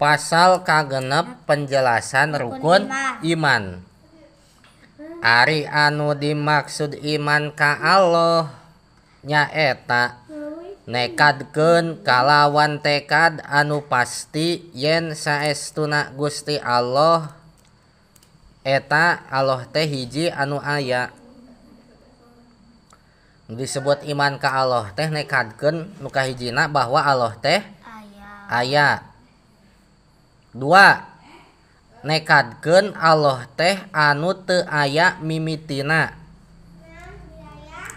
Pasal kagenep penjelasan rukun iman. Ari anu dimaksud iman ka Allah nyaeta nekadkeun kalawan tekad anu pasti yen saestuna Gusti Allah eta Allah teh hiji anu aya. Disebut iman ka Allah teh nekadkeun nu kahijina bahwa Allah teh aya. 2. Nekadkeun Allah teh anu teu aya mimitina.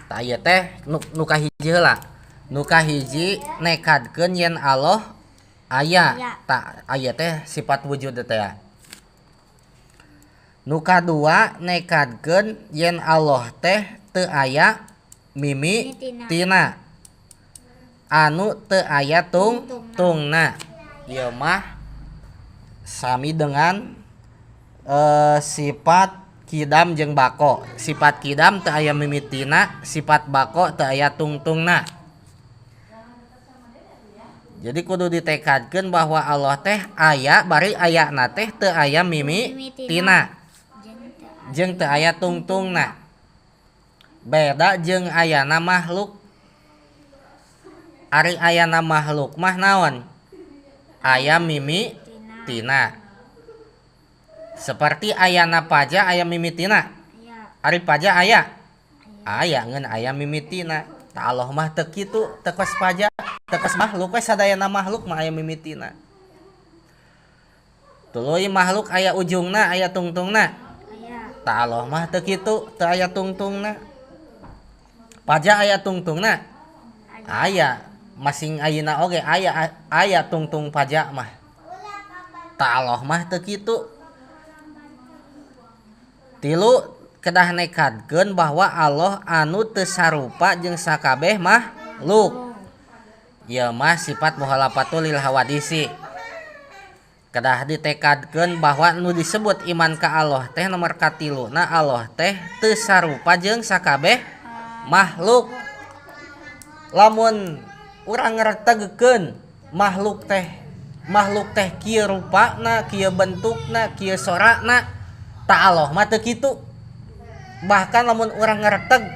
Tah ieu teh nu kahiji heula. Nu kahiji nekadkeun yen Allah aya. Tah aya teh sifat wujud teh ya. Nu kadua nekadkeun yen Allah teh teu aya mimitina. Anu teu aya tungtungna. Ieu mah sami dengan sifat kidam jeung bako. Sifat kidam teu aya mimitina, sifat bako teu aya tungtungna. Jadi kudu ditekadkeun bahwa Allah teh aya bari ayana teh teu aya mimitina jeung teu aya tungtungna. Beda jeung ayana makhluk. Ari ayana makhluk mah naon? Aya mimitina. Seperti ayana paja aya mimitina. Ari paja aya? Aya ngeun aya mimitina. Tah Allah mah teu kitu, teu kos paja, teu kos makhluk we sadayana makhluk mah aya mimitina. Tuluy makhluk aya ujungna, aya tungtungna. Tah Allah mah teu kitu, teu aya tungtungna. Paja aya tungtungna? Aya. Masing ayeuna oge aya tungtung paja mah. Tah Allah mah teu kitu. 3. Kedah nekadkeun bahwa Allah anu teu sarupa jeung sakabeh makhluk. Ieu mah sifat muhalafatul lil hawadisi. Kedah ditekadkeun bahwa nu disebut iman ka Allah teh nomor katiluna Allah teh teu sarupa jeung sakabeh makhluk. Lamun urang ngartegkeun makhluk teh kieu rupana, kieu bentukna, kieu sorana, tah Allah mah teu kitu. Bahkan lamun urang ngareteg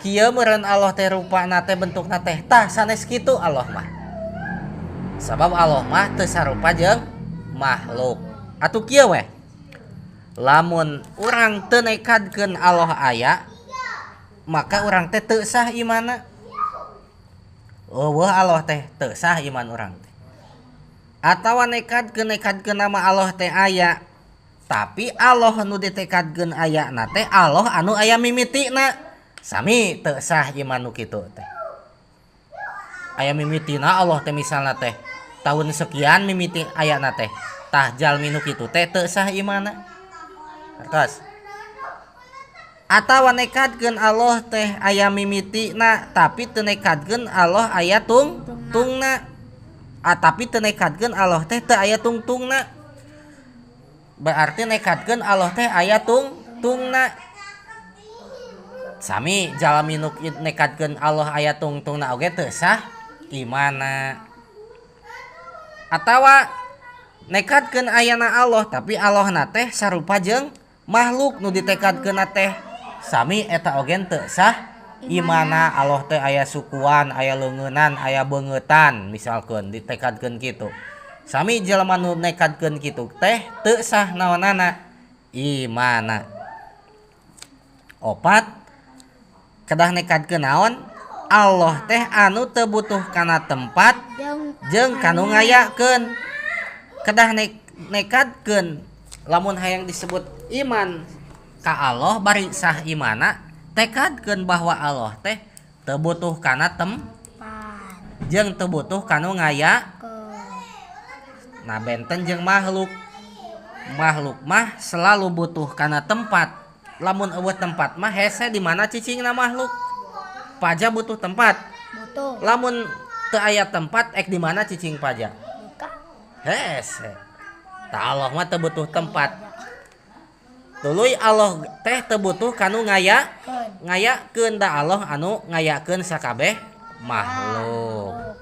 kieu meureun Allah teh rupana teh bentukna teh tah sanes kitu Allah mah. Sabab Allah mah teu sarupa jeung makhluk. Atuh kieu we. Lamun urang teu nekadkeun Allah aya, maka urang teh teu sah imanna. Eueuh Allah teh teu sah iman urang teh. Atawa nekadkeun nama Allah teh aya, tapi Allah nu ditekadkeun aya na teh Allah anu aya mimitina. Sami teu sah iman nu kitu teh. Aya mimitina Allah teh misalna teh tahun sekian mimiti aya na teh. Tah jalmi nu kitu teh teu sah imanna. Terus atawa nekadkeun Allah teh aya mimitina tapi teu nekadkeun Allah aya tungtungna. Tapi teu nekadkeun Allah teh teu aya tungtungna. Berarti nekadkeun Allah teh aya tungtungna. Sami jalmi nu nekadkeun Allah aya tungtungna oge teu sah imanna. Atawa nekadkeun ayana Allah tapi Allahna teh sarupa jeung makhluk nu ditekadkeun teh sami eta oge teu sah imanna. Allah teh aya sukuan, aya leungeunnan, aya beungetan misalkeun ditekadkeun kitu. Sami jelema nu nekadkeun kitu teh teu sah naonana imanna. 4. Kedah nekadkeun naon? Allah teh anu teu butuh kana tempat jeung kanu ngayakeun. Kedah nekadkeun lamun hayang disebut iman ka Allah bari sah imana tekadkeun bahwa Allah teh teu butuh kana tempat jeung teu butuh kanu ngayakeun. Nah benten jeung makhluk mah selalu butuh kana tempat. Lamun eueuh tempat mah hese di mana cicingna makhluk. Paja butuh tempat. Lamun teu aya tempat di mana cicing paja? Hese. Tah Allah mah teu butuh tempat. Tuluy Allah teh teu butuh kanu ngayakeun da Allah anu ngayakeun sakabeh makhluk.